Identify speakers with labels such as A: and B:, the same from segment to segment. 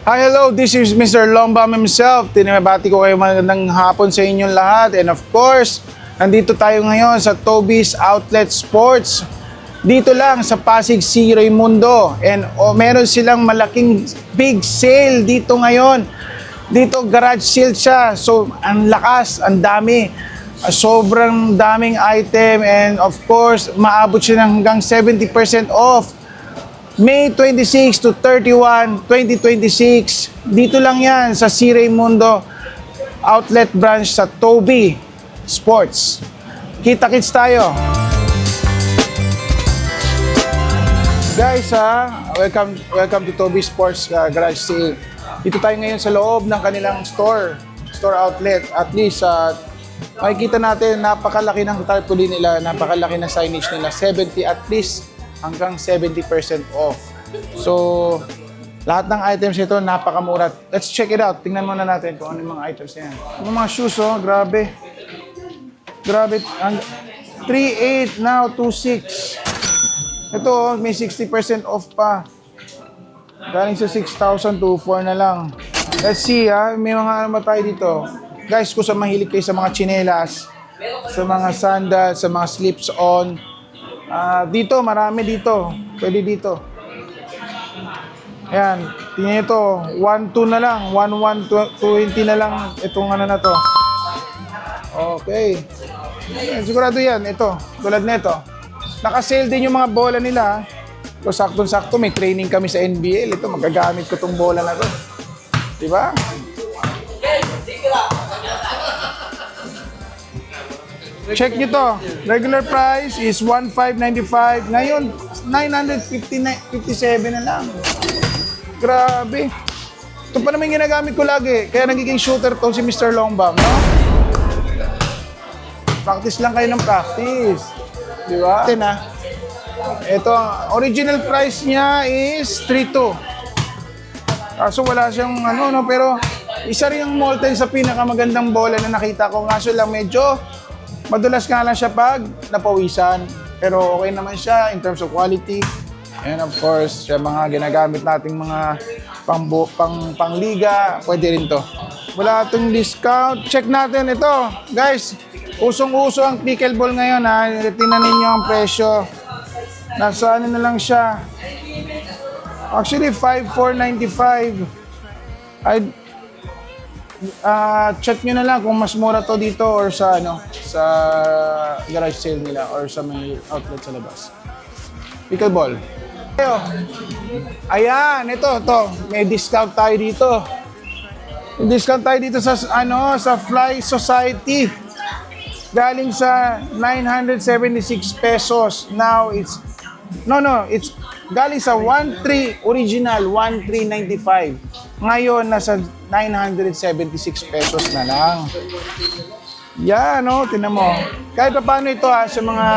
A: Hi, hello, this is Mr. Lombam himself. Tinabati ko kayo magandang hapon sa inyong lahat. And of course, nandito tayo ngayon sa Toby's Outlet Sports. Dito lang sa Pasig C. Raimundo. And meron silang malaking big sale dito ngayon. Dito garage sale siya. So, ang lakas, ang dami. Sobrang daming item. And of course, maabot siya ng hanggang 70% off. May 26 to 31, 2026. Dito lang yan sa C. Raimundo Outlet Branch sa Toby Sports. Kita-kits tayo. Guys, welcome to Toby Sports Garage Sale. Dito tayo ngayon sa loob ng kanilang store outlet. At least, makikita natin, napakalaki ng tarpaulin nila, napakalaki ng signage nila. 70 at least hanggang 70% off. So, lahat ng items ito napakamura. Let's check it out. Tingnan muna natin kung ano yung mga items yan. Yung mga shoes, grabe. Grabe. 3.8 now, 2.6. Ito, may 60% off pa. Galing sa 6,000 to 4 na lang. Let's see, may mga ano tayo dito. Guys, kung sa mahilig kayo sa mga tsinelas, sa mga sandals, sa mga slips-on, dito, marami dito. Pwede dito. Ayan. Tingnan ito. 1.2 na lang. 1.1, 20 na lang. Itong ano na to. Okay. Ayan, sigurado yan. Ito. Tulad nito. Naka-sale din yung mga bola nila. So, saktong-sakto. May training kami sa NBL. Ito, magagamit ko tong bola na to. Diba? Check nyo to. Regular price is 1,595. Ngayon, 957 na lang. Grabe. Ito pa naman ginagamit ko lagi. Kaya nagiging shooter to si Mr. Longbam, no? Practice lang kayo ng practice. Di ba? Ito, original price niya is 3,200. Kaso wala siyang no, pero isa rin yung molten sa pinakamagandang bola na nakita ko. Kaso lang medyo madulas nga lang siya pag napawisan. Pero okay naman siya in terms of quality. And of course, siya mga ginagamit nating mga pangliga, pwede rin to. Wala itong discount. Check natin ito. Guys, usong-uso ang pickleball ngayon ha. Tingnan ninyo ang presyo. Nasa ano na lang siya. Actually, 5,495. Check nyo na lang kung mas mura to dito or sa sa garage sale nila or sa may outlet sa labas. Pickleball. Ayan, ito. May discount tayo dito. May discount tayo dito sa sa Fly Society. Galing sa 976 pesos. Now it's it's galing sa 1,300 original 1,395. Ngayon nasa 976 pesos na lang. Yan, tinan mo. Kahit pa paano ito sa mga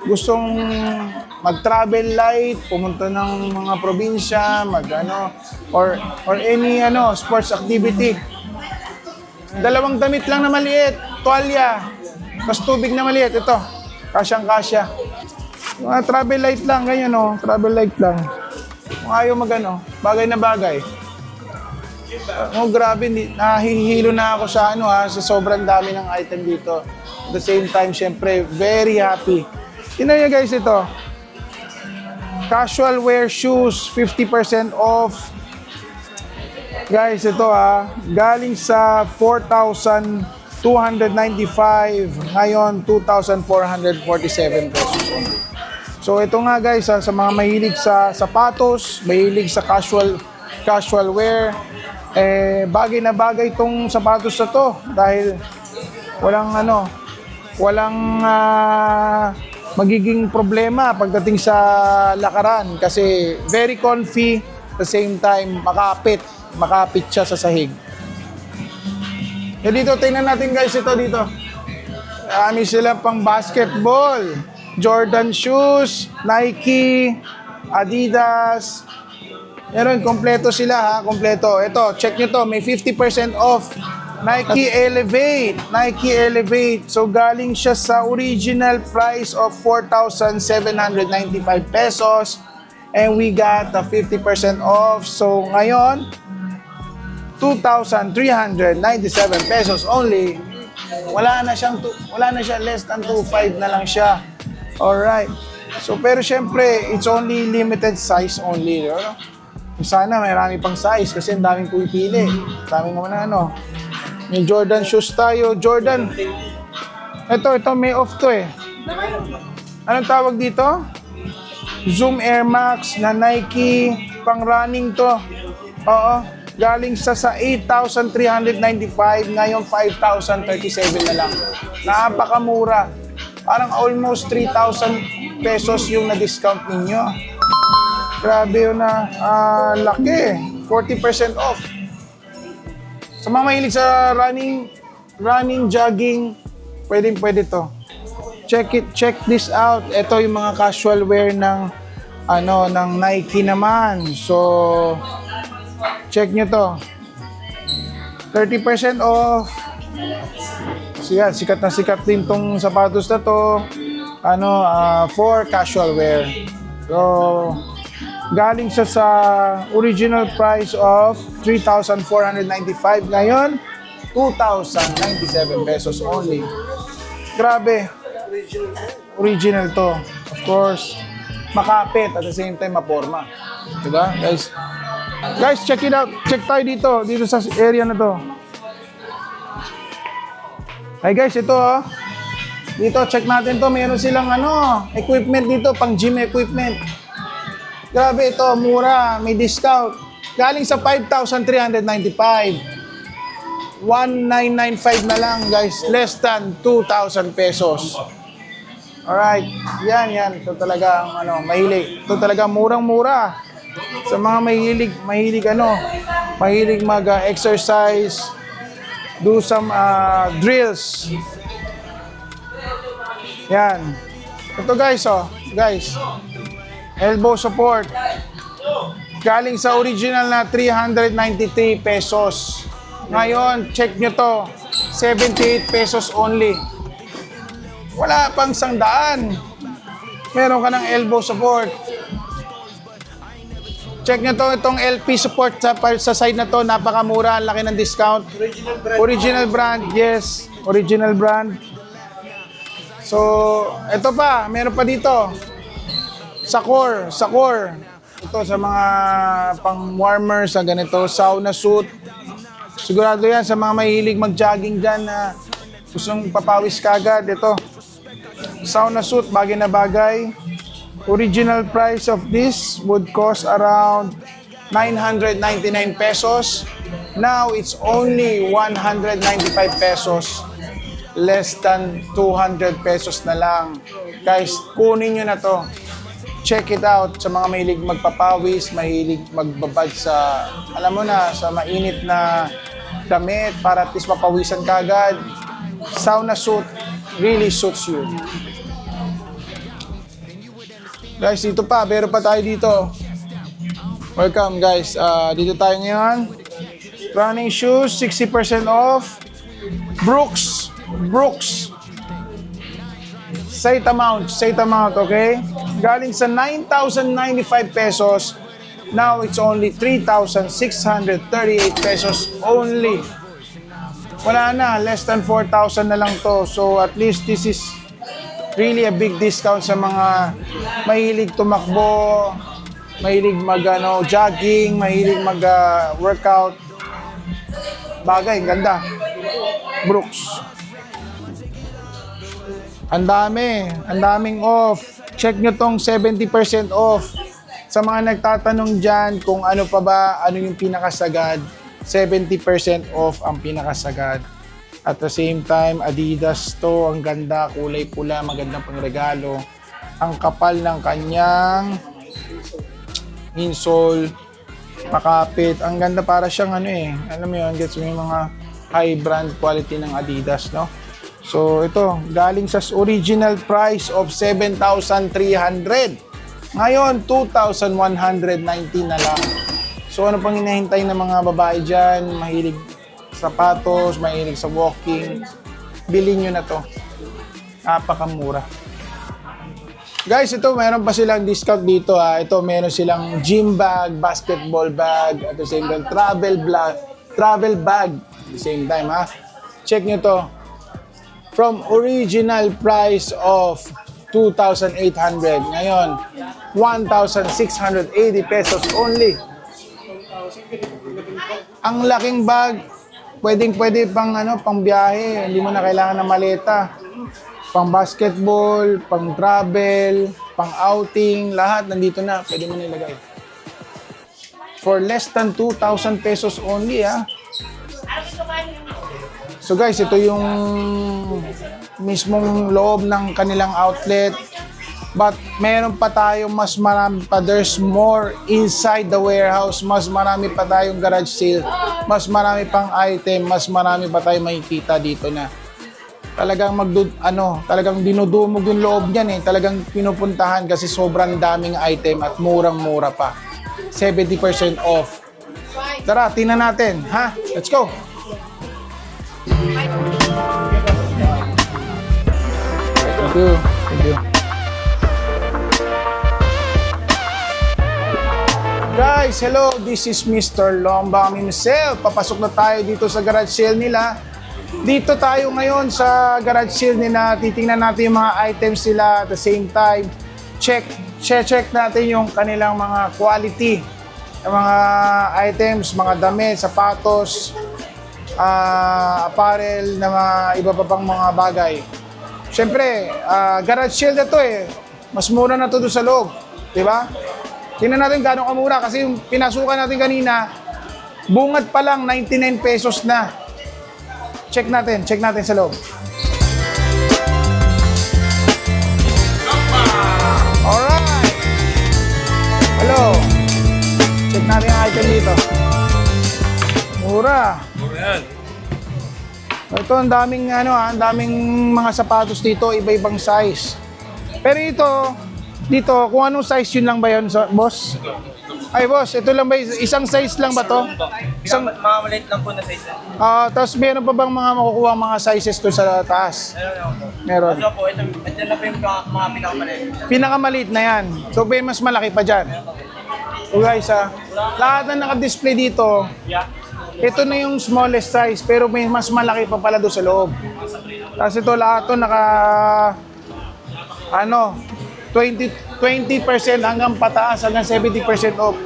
A: gustong mag-travel light, pumunta ng mga probinsya, or any sports activity. Dalawang damit lang na maliit, tuwalya, tas tubig na maliit, ito. Kasyang-kasya. Mga travel light lang, ganyan travel light lang. Kung ayaw bagay na bagay. Grabe, nahihilo na ako sa sa sobrang dami ng item dito. At the same time, syempre, very happy. Tingnan nyo guys ito. Casual wear shoes, 50% off. Guys, ito galing sa 4,295, ngayon 2,447 pesos only. So ito nga guys, sa mga mahilig sa sapatos, mahilig sa casual wear, bagay na bagay itong sapatos na to dahil walang magiging problema pagdating sa lakaran kasi very comfy, at the same time makapit siya sa sahig. Dito, tingnan natin guys ito dito. Marami sila pang basketball, Jordan shoes, Nike, Adidas. Meron, kompleto sila kompleto. Ito, check nyo to, may 50% off. Nike Elevate. So galing siya sa original price of 4,795 pesos. And we got a 50% off. So ngayon, 2,397 pesos only. Wala na siya, less than 2,500 na lang siya. Alright. So, pero syempre, it's only limited size only. No? Sana marami pang size kasi ang daming pumipili. Daming naman ano. May Jordan shoes tayo. Jordan. Ito, may off to eh. Anong tawag dito? Zoom Air Max na Nike. Pang running to. Oo. Galing sa 8,395. Ngayon, 5,037 na lang. Napakamura. Parang almost 3,000 pesos yung na-discount ninyo. Grabe yun na laki. 40% off. Sa mga mahilig sa running, jogging, pwede to. Check this out. Ito yung mga casual wear ng Nike naman. So, check nyo to. 30% off. Sikat na sikat din tong sapatos na to. For casual wear. So, galing siya sa original price of 3,495. Ngayon, 2,097 pesos only. Grabe. Original to. Of course, makapit at the same time maporma. Diba, guys? Guys, check it out. Check tayo dito sa area na to. Hey guys, ito dito, check natin to. Meron silang equipment dito, pang gym equipment. Grabe ito, mura, may discount. Galing sa 5,395. 1,995 na lang guys, less than 2,000 pesos. Alright, yan. Ito talaga mahilig. Ito talaga murang-mura. Sa mga mahilig mag-exercise, do some drills. Yan. Ito guys, elbow support. Galing sa original na 393 pesos. Ngayon, check nyo to. 78 pesos only. Wala pang 100. Meron ka ng elbow support. Check nyo to, itong LP support sa side na to, napakamura, ang laki ng discount. Original brand, yes. Original brand. So, ito pa, meron pa dito. Sakor. Ito sa mga pang-warmer, sa ganito, sauna suit. Sigurado yan sa mga mahilig mag-jogging dyan na gustong papawis kagad. Ito, sauna suit, bagay na bagay. Original price of this would cost around 999 pesos. Now, it's only 195 pesos. Less than 200 pesos na lang. Guys, kunin nyo na to. Check it out sa mga mahilig magpapawis, mahilig magbabad sa, sa mainit na damit para at least mapawisan ka agad. Sauna suit really suits you. Guys, dito pa, meron pa tayo dito. Welcome guys, dito tayo ngayon. Running shoes, 60% off. Brooks. Set amount, okay? Galing sa 9,095 pesos, now it's only 3,638 pesos only. Wala na, less than 4,000 na lang to. So at least this is really a big discount sa mga mahilig tumakbo, mahilig jogging, mahilig workout. Bagay, ganda. Brooks. Ang daming off. Check nyo tong 70% off. Sa mga nagtatanong dyan kung ano yung pinakasagad, 70% off ang pinakasagad. At the same time, Adidas to, ang ganda, kulay pula, magandang pangregalo. Ang kapal ng kanyang insole, makapit. Ang ganda, para siyang alam mo yun, gets mo yung mga high brand quality ng Adidas, no? So ito, galing sa original price of 7,300. Ngayon, 2,119 na lang. So ano pang hinahintay ng mga babae dyan, mahilig sapatos, mahilig sa walking, bilhin nyo na to. Napakamura. Guys, ito meron pa silang discount dito. Ito meron silang gym bag, basketball bag, at the same time travel travel bag. At the same time, ha? Check nyo to. From original price of 2,800, ngayon, 1,680 pesos only. Ang laking bag, pwede pang pang biyahe, hindi mo na kailangan ng maleta. Pang basketball, pang travel, pang outing, lahat nandito na, pwede mo nilagay. For less than 2,000 pesos only, ha. So guys, ito yung mismong loob ng kanilang outlet. But meron pa tayong mas marami pa. There's more inside the warehouse. Mas marami pa tayong garage sale. Mas marami pang item. Mas marami pa tayong makikita dito na talagang talagang dinudumog yung loob niyan eh. Talagang pinupuntahan kasi sobrang daming item at murang-mura pa. 70% off. Tara, tingnan natin, ha? Let's go. Thank you. Thank you. Guys, hello. This is Mr. Lombang himself. Papasok na tayo dito sa garage sale nila. Dito tayo ngayon sa garage sale nila. Titingnan natin yung mga items nila at the same time. Check natin yung kanilang mga quality. Yung mga items, mga damit, sapatos, apparel, na mga iba pa pang mga bagay. Siyempre, garage sale na to eh. Mas mura na to doon sa loob. Diba? Tingnan natin gano'ng kamura kasi yung pinasukan natin kanina, bungad pa lang 99 pesos na. Check natin sa loob. Alright! Hello! Check natin ang item dito. Mura!
B: Mura yan.
A: Ito, ang daming mga sapatos dito, iba-ibang size. Pero dito, kung anong size yun lang ba yun, boss? Ay, boss, ito lang ba, isang size lang ba to?
B: Mga maliit lang po na size lang.
A: Tapos meron pa bang mga makukuha mga sizes to sa taas? Meron.
B: So po, ito na po yung mga pinakamaliit.
A: Pinakamaliit na yan. So, may mas malaki pa dyan. So guys, lahat na naka-display dito, ito na yung smallest size, pero may mas malaki pa pala doon sa loob. Tapos ito lahat to 20% hanggang pataas, hanggang 70% off.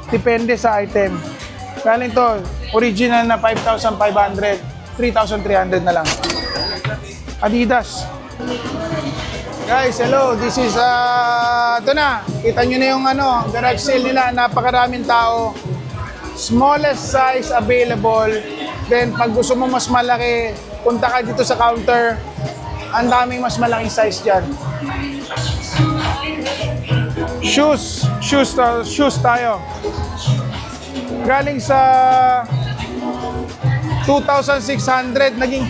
A: Depende sa item. Galing to, original na 5,500, 3,300 na lang. Adidas. Guys, hello. This is, ito na. Kita nyo na yung garage sale nila. Napakaraming tao. Smallest size available. Then, pag gusto mo mas malaki, punta ka dito sa counter. Ang daming mas malaking size dyan. Shoes tayo. Galing sa 2,600, naging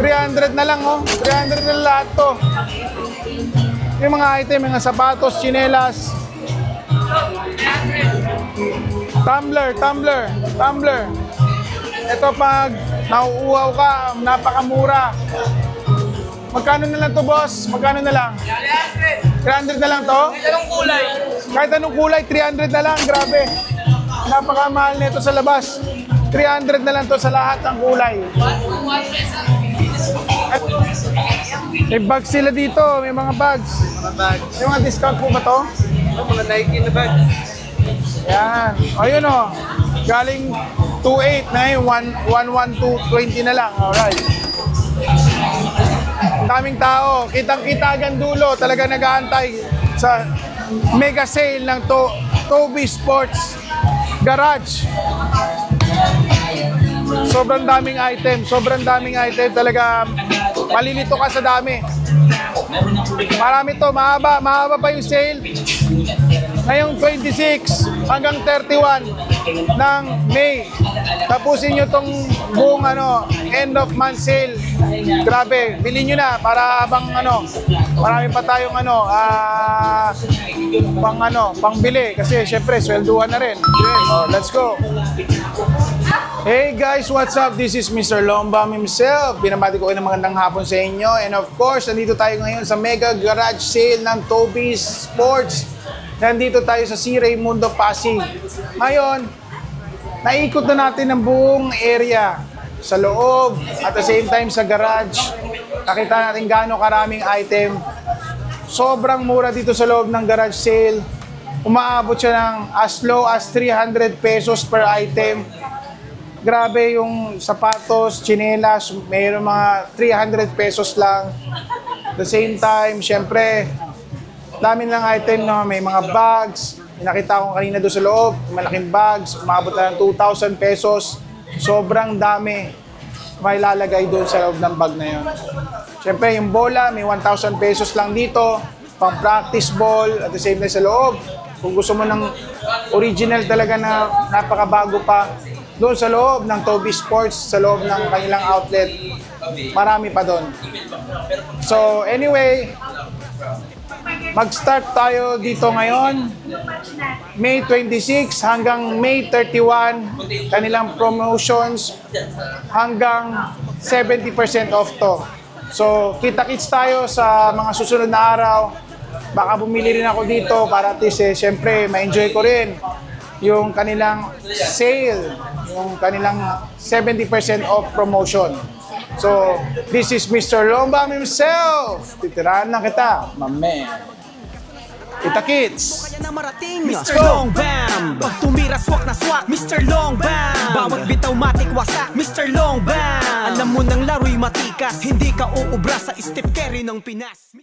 A: 300 na lang, oh. 300 na lahat to. Yung mga item, mga sapatos, tsinelas. Tumbler. Ito pag nauuhaw ka, napakamura. Magkano na lang to, boss? Magkano na lang? 300 na lang to?
B: Kahit anong kulay.
A: Kahit anong kulay, 300 na lang. Grabe. Napakamahal nito sa labas. 300 na lang to sa lahat ng kulay. May bags sila dito. May mga bags.
B: Mga bags.
A: May mga discount po ba to?
B: Mga Nike na bags.
A: Yan. Ayun o. Galing 2.8 na yun. 112.20 na lang. Alright. Daming tao. Kitang-kita hanggang dulo. Talaga nag-aantay sa mega sale ng Toby Sports Garage. Sobrang daming item. Talaga malilito ka sa dami. Marami to. Mahaba pa yung sale. Ngayong 26 hanggang 31 ng May. Tapusin nyo tong buong end of month sale. Grabe, bilhin nyo na para habang marami pa tayong pangbili kasi syempre swelduhan na rin. Yes. Let's go. Hey guys, what's up? This is Mr. Lombam himself. Binabati ko kayo ng magandang hapon sa inyo. And of course, nandito tayo ngayon sa mega garage sale ng Toby's Sports. Nandito tayo sa C. Raimundo, Pasig. Ngayon, naikot na natin ang buong area sa loob at the same time sa garage. Nakita natin gaano karaming item. Sobrang mura dito sa loob ng garage sale. Umaabot siya ng as low as 300 pesos per item. Grabe yung sapatos, tsinelas, mayroong mga 300 pesos lang. At the same time, syempre, dami lang item, no? May mga bags. Nakita ko kanina doon sa loob, malaking bags, umabot na ng 2,000 pesos. Sobrang dami may lalagay doon sa loob ng bag na yun. Syempre, yung bola, may 1,000 pesos lang dito, pang practice ball, at the same time sa loob. Kung gusto mo ng original talaga na napakabago pa, doon sa loob ng Toby Sports, sa loob ng kanilang outlet, marami pa doon. So anyway, mag-start tayo dito ngayon, May 26 hanggang May 31, kanilang promotions hanggang 70% off to. So kita-kits tayo sa mga susunod na araw. Baka bumili rin ako dito para at least syempre ma-enjoy ko rin yung kanilang sale, yung kanilang 70% off promotion. So, this is Mr. Lombam himself. Titirahan lang kita, my man. Kita kids.
C: Kaya na marating, Mr. Long Bam. Pag tumira swak na swak, Mr. Long Bam. Bawat bitaw matik wasak, Mr. Long Bam. Alam mo nang laro'y matikas, hindi ka uubra sa Steph Curry ng Pinas.